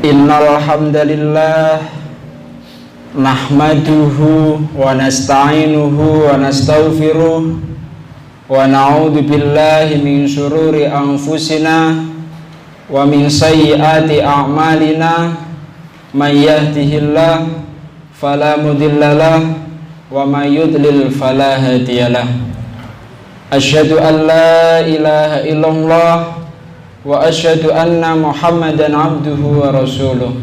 Innal hamdalillah nahmaduhu wa nasta'inuhu wa nastaghfiruh wa na'udzu billahi min syururi anfusina wa min sayyiati a'malina may yahdihillahu fala mudhillalah wa may yudlil fala hadiyalah. Asyhadu an la ilaha illallah wa asyhadu anna Muhammadan abduhu wa rasuluh.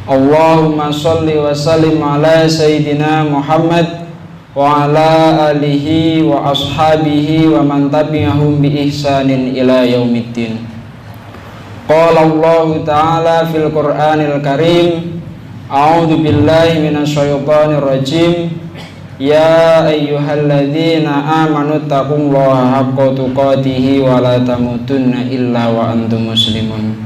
Allahumma sholli wa sallim ala sayyidina Muhammad wa ala alihi wa ashabihi wa man tabi'ahum bi ihsanin ila yaumiddin. Qala Allah ta'ala fil Qur'anil Karim, a'udzu billahi minasyaitonir rajim. Ya ayyuhalladzina amanu taqullaha haqqa tuqatih wa la tamutunna illa wa antum muslimun.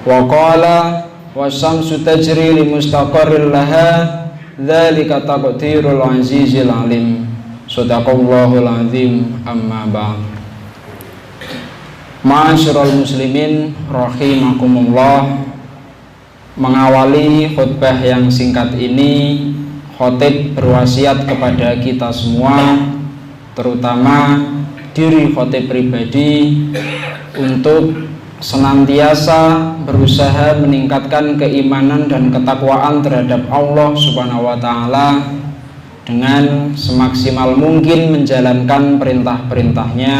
Wa qala wasyamsu tajri li mustaqarril laha dzalika taqdirul azizil alim. Shadaqallahul azim. Amma ba'd. Ma'asyiral muslimin rahimakumullah. Mengawali khutbah yang singkat ini, khotib berwasiat kepada kita semua, terutama diri khotib pribadi, untuk senantiasa berusaha meningkatkan keimanan dan ketakwaan terhadap Allah Subhanahu wa Ta'ala dengan semaksimal mungkin menjalankan perintah-perintahnya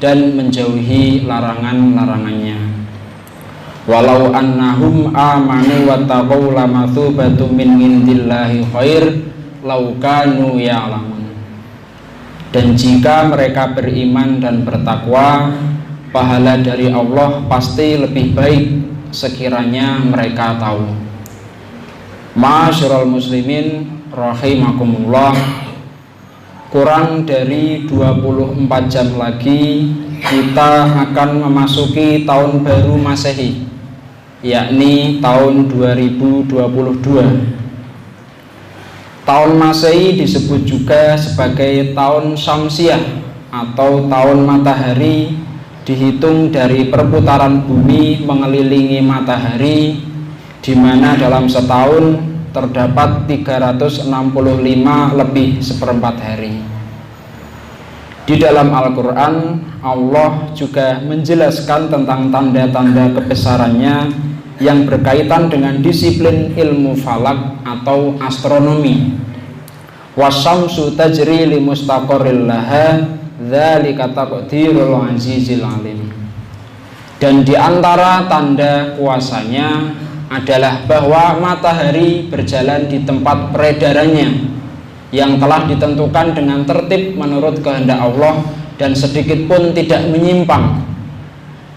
dan menjauhi larangan-larangannya. Walau annahum amanu wattaqau lamathubatun min indillahi khair law kanu ya'lamun. Dan jika mereka beriman dan bertakwa, pahala dari Allah pasti lebih baik sekiranya mereka tahu. Ma'asyiral muslimin rahimakumullah, kurang dari 24 jam lagi kita akan memasuki tahun baru Masehi, yakni tahun 2022. Tahun Masehi disebut juga sebagai tahun Syamsiah atau tahun matahari, dihitung dari perputaran bumi mengelilingi matahari, di mana dalam setahun terdapat 365 lebih seperempat hari. Di dalam Al-Quran, Allah juga menjelaskan tentang tanda-tanda kebesarannya yang berkaitan dengan disiplin ilmu falak atau astronomi. Wasyamsu tajri li mustaqarril laha dzalika taqdirul azizil alim. Dan di antara tanda kuasanya adalah bahwa matahari berjalan di tempat peredarannya yang telah ditentukan dengan tertib menurut kehendak Allah dan sedikit pun tidak menyimpang.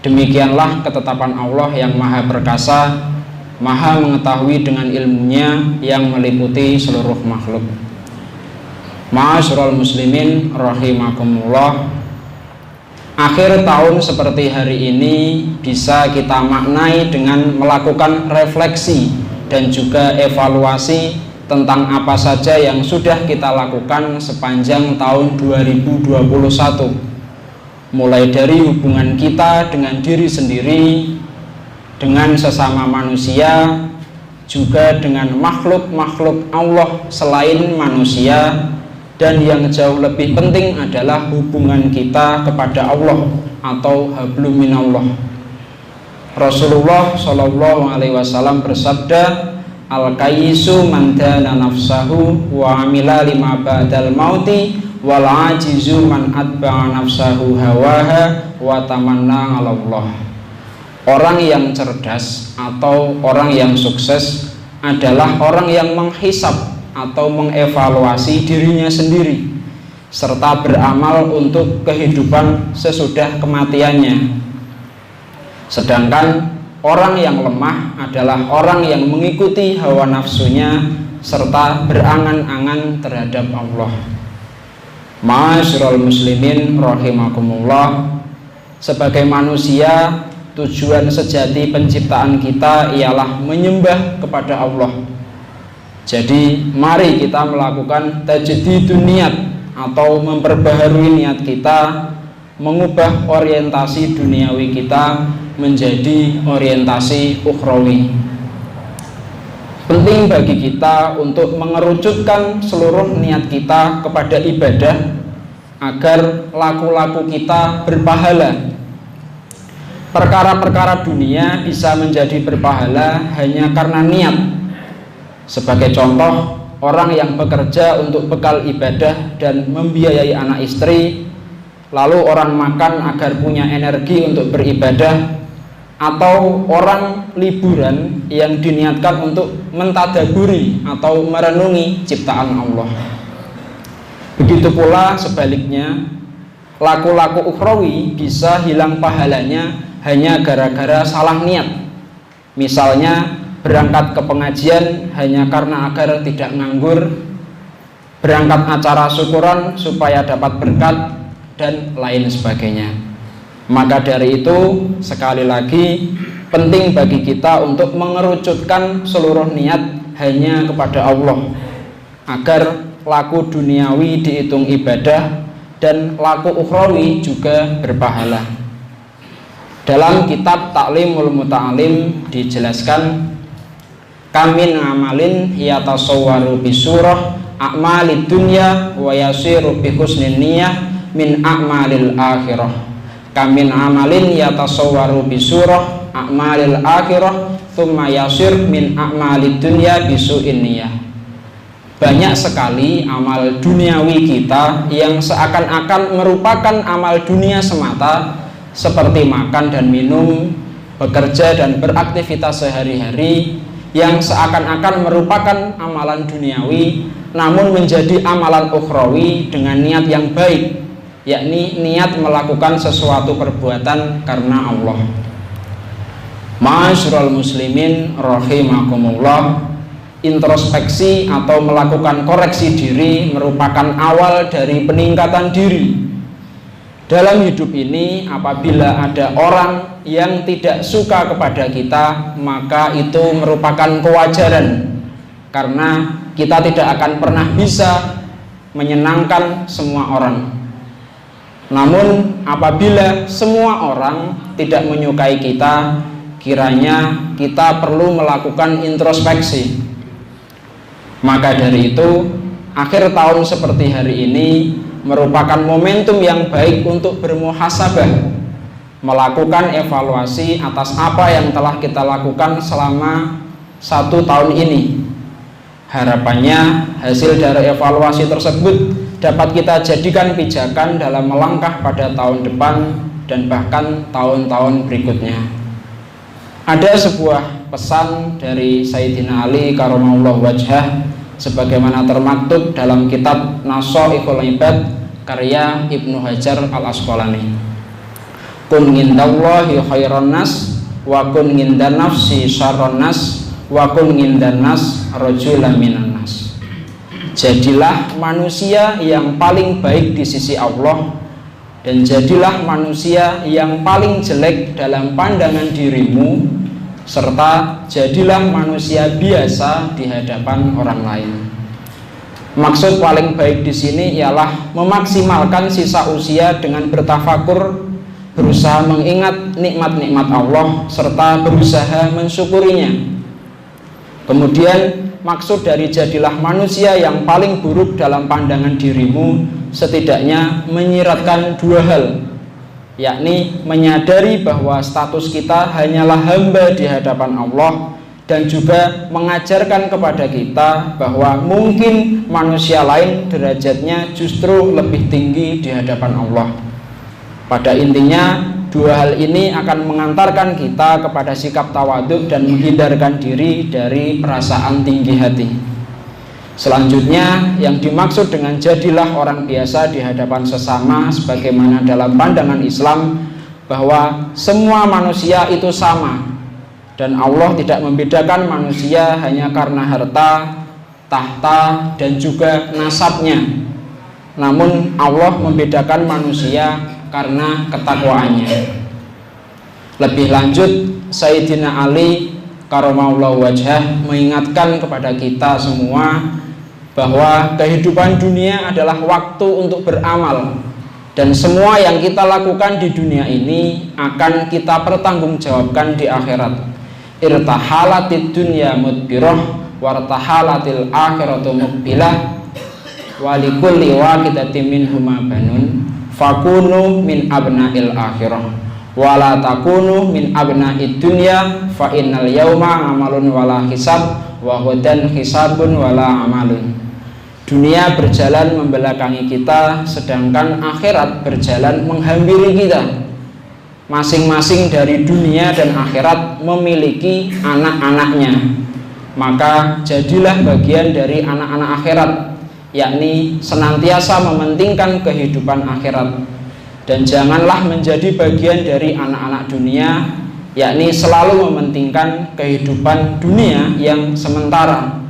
Demikianlah ketetapan Allah yang maha perkasa, maha mengetahui dengan ilmunya yang meliputi seluruh makhluk. Ma'asyiral muslimin rahimakumullah, akhir tahun seperti hari ini bisa kita maknai dengan melakukan refleksi dan juga evaluasi tentang apa saja yang sudah kita lakukan sepanjang tahun 2021. Mulai dari hubungan kita dengan diri sendiri, dengan sesama manusia, juga dengan makhluk-makhluk Allah selain manusia, dan yang jauh lebih penting adalah hubungan kita kepada Allah atau hablum minallah. Rasulullah Shallallahu Alaihi Wasallam bersabda, al-kayyisu man dana nafsahu wa amila lima ba'dal mauti wal ajizu man atba'a nafsahu hawaha wa tamanna 'ala Allah. Orang yang cerdas atau orang yang sukses adalah orang yang menghisap atau mengevaluasi dirinya sendiri serta beramal untuk kehidupan sesudah kematiannya. Sedangkan orang yang lemah adalah orang yang mengikuti hawa nafsunya serta berangan-angan terhadap Allah. Ma'asyiral muslimin rahimakumullah, sebagai manusia, tujuan sejati penciptaan kita ialah menyembah kepada Allah. Jadi mari kita melakukan tajdidun niat atau memperbaharui niat kita, mengubah orientasi duniawi kita menjadi orientasi ukhrawi. Penting bagi kita untuk mengerucutkan seluruh niat kita kepada ibadah agar laku-laku kita berpahala. Perkara-perkara dunia bisa menjadi berpahala hanya karena niat. Sebagai contoh, orang yang bekerja untuk bekal ibadah dan membiayai anak istri, lalu orang makan agar punya energi untuk beribadah, atau orang liburan yang diniatkan untuk mentadaburi atau merenungi ciptaan Allah. Begitu pula sebaliknya, laku-laku ukhrawi bisa hilang pahalanya hanya gara-gara salah niat. Misalnya berangkat ke pengajian hanya karena agar tidak nganggur, berangkat acara syukuran supaya dapat berkat, dan lain sebagainya. Maka dari itu, sekali lagi penting bagi kita untuk mengerucutkan seluruh niat hanya kepada Allah agar laku duniawi dihitung ibadah dan laku ukhrawi juga berpahala. Dalam kitab Ta'limul Muta'alim dijelaskan, kamin ngamalin yatasawwaru bisurah a'malid dunya wa yasiru bi husnin niyah min a'malil akhirah. Kamin amalin yatasawwaru bisurah a'malil akhirah thumma yasir min a'malid dunya bisu'in niyah. Banyak sekali amal duniawi kita yang seakan-akan merupakan amal dunia semata, seperti makan dan minum, bekerja dan beraktivitas sehari-hari, yang seakan-akan merupakan amalan duniawi namun menjadi amalan ukhrawi dengan niat yang baik, yakni niat melakukan sesuatu perbuatan karena Allah. Ma'asyiral muslimin rahimakumullah, introspeksi atau melakukan koreksi diri merupakan awal dari peningkatan diri. Dalam hidup ini, apabila ada orang yang tidak suka kepada kita, maka itu merupakan kewajaran, karena kita tidak akan pernah bisa menyenangkan semua orang. Namun apabila semua orang tidak menyukai kita, kiranya kita perlu melakukan introspeksi. Maka dari itu, akhir tahun seperti hari ini merupakan momentum yang baik untuk bermuhasabah, melakukan evaluasi atas apa yang telah kita lakukan selama 1 tahun ini. Harapannya hasil dari evaluasi tersebut dapat kita jadikan pijakan dalam melangkah pada tahun depan dan bahkan tahun-tahun berikutnya. Ada sebuah pesan dari Sayyidina Ali karramallahu wajhah sebagaimana termaktub dalam kitab Nashaikhul Ibad karya Ibnu Hajar Al-Asqalani. Kun ngindallahi khairan nas wa kun ngindan nafsi syarran nas wa kun ngindan nas rajulan minan nas. Jadilah manusia yang paling baik di sisi Allah, dan jadilah manusia yang paling jelek dalam pandangan dirimu, serta jadilah manusia biasa di hadapan orang lain. Maksud paling baik di sini ialah memaksimalkan sisa usia dengan bertafakur, berusaha mengingat nikmat-nikmat Allah, serta berusaha mensyukurinya. Kemudian maksud dari jadilah manusia yang paling buruk dalam pandangan dirimu setidaknya menyiratkan 2 hal, yakni menyadari bahwa status kita hanyalah hamba di hadapan Allah, dan juga mengajarkan kepada kita bahwa mungkin manusia lain derajatnya justru lebih tinggi di hadapan Allah. Pada intinya, 2 hal ini akan mengantarkan kita kepada sikap tawadhu dan menghindarkan diri dari perasaan tinggi hati. Selanjutnya, yang dimaksud dengan jadilah orang biasa di hadapan sesama, sebagaimana dalam pandangan Islam bahwa semua manusia itu sama, dan Allah tidak membedakan manusia hanya karena harta, tahta, dan juga nasabnya. Namun Allah membedakan manusia karena ketakwaannya. Lebih lanjut, Sayyidina Ali karramallahu wajhah mengingatkan kepada kita semua bahwa kehidupan dunia adalah waktu untuk beramal, dan semua yang kita lakukan di dunia ini akan kita pertanggungjawabkan di akhirat. irtahalatid dunya mudbirah wartahalatil akhiratu muqbilah walikulli waqidatin minhuma banun fakunu min abna'il akhirah wala takunu min abna'id dunya fa innal yauma amalun wala hisab wa hudan hisabun wala amalun. Dunia berjalan membelakangi kita, sedangkan akhirat berjalan menghampiri kita. Masing-masing dari dunia dan akhirat memiliki anak-anaknya. Maka jadilah bagian dari anak-anak akhirat, yakni senantiasa mementingkan kehidupan akhirat, dan janganlah menjadi bagian dari anak-anak dunia, yakni selalu mementingkan kehidupan dunia yang sementara.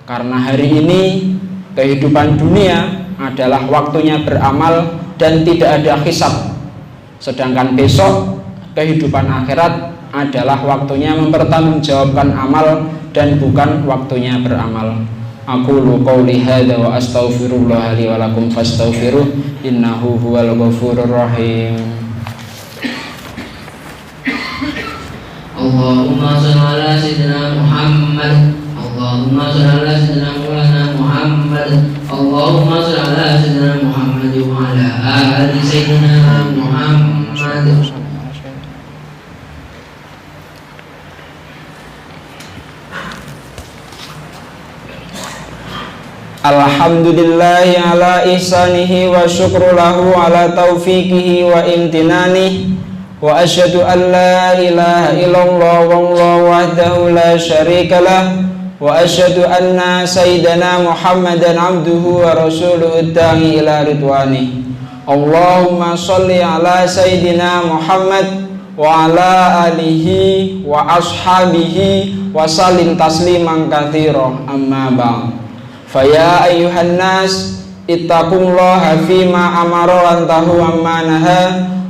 Karena hari ini kehidupan dunia adalah waktunya beramal dan tidak ada hisab, sedangkan besok kehidupan akhirat adalah waktunya mempertanggungjawabkan amal dan bukan waktunya beramal. Aqulu qouli hadza wa astaghfirullah li wa lakum fastaghfiruh innahu huwal ghafurur rahim. Allahumma shalli ala sayyidina Muhammad. Allahumma shalli ala sayyidina Maulana Muhammad. Allahumma shalli ala sayyidina Muhammad wa ala ali sayyidina Muhammad. Alhamdulillahi ala ihsanihi wa syukru lahu ala taufiqihi wa imtinanihi wa asyhadu an la ilaha illallah wallahu wahdahu la syarika lah wa asyhadu anna sayyidana Muhammadan abduhu wa rasuluhu da'i ila ridwani. Allahumma sholli ala sayyidina Muhammad wa ala alihi wa ashabihi wa sallim tasliman katsira amma ba'd. Faya ayyuhan nas ittaqullaha fima amara wa antahu amma naha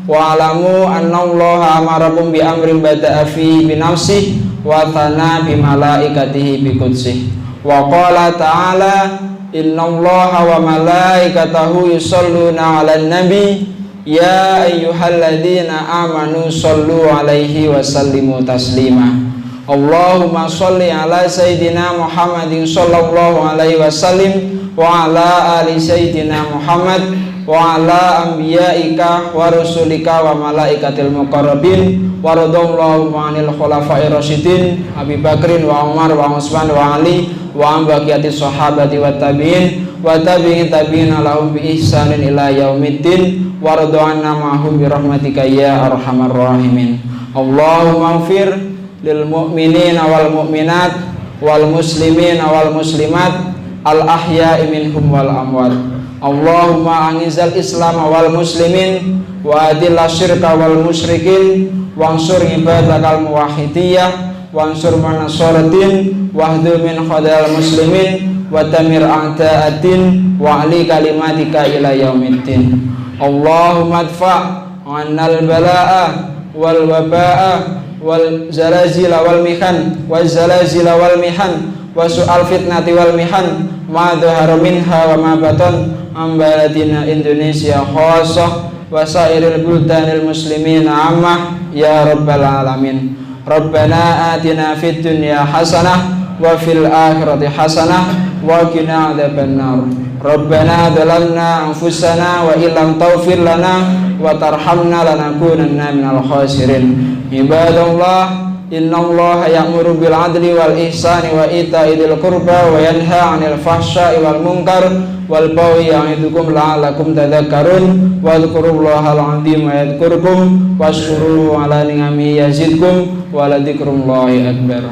wa alamu annallaha amarakum bi amrin bada'a fi bi nafsihi wa thana bi malaikatihi bi qudsih wa qala ta'ala innallaha wa malaikatahu yusholluna 'alan nabi ya ayyuhalladzina amanu shollu 'alaihi wa sallimu taslima. Allahumma sholli ala sayyidina Muhammadin sallallahu alaihi wasallim wa ala ali sayyidina Muhammad wa ala anbiya'ika wa rusulika wa malaikatil muqarrabin wa radallahu anil khulafa'ir rasyidin Abi Bakrin wa Umar wa Utsman wa Ali wa an baqiyatis sahabati wa tabi'in wa tabi'in tabi'ina lahum bi ihsanin ila yaumiddin wa radana ma'hum bi rahmatika ya arhamar rahimin. Allahumma ighfir lil mu'minina wal mu'minat wal muslimina wal muslimat al ahya'i minhum wal amwat. Allahumma anizal islam wal muslimin wa adilla syirka wal musyrikin wansur ibadakal muwahhidiyah wansur manasaratin wahdu min khadal muslimin wa tamir a'da'atin wa ali kalimatika ila yaumiddin. Allahumma adfa' annal bala'a wal waba'a wal zalazila wal mihan wal zalazila wal mihan wa su'al fitnati wal mihan ma dhahara minha wa ma batan am baladina Indonesia khassah wa sairil buldanil muslimina ammah ya rabbal alamin. Rabbana atina fid dunya hasanah wa fil akhirati hasanah wa qina adzabannar. Rabbana dhalamna anfusana wa illam taghfir lana wa tarhamna lanakunanna minal khasirin. Ibadallah, innallaha ya'muru bil adli wal ihsani wa ita'i dzil qurba wa yanha 'anil fahsya'i wal munkar wal baghi ya'idukum la'allakum tadhakkarun wa dzkurullahal 'azima yadhkurkum washkuru 'ala ni'amihi yazidkum wa la dzikrullahi akbar.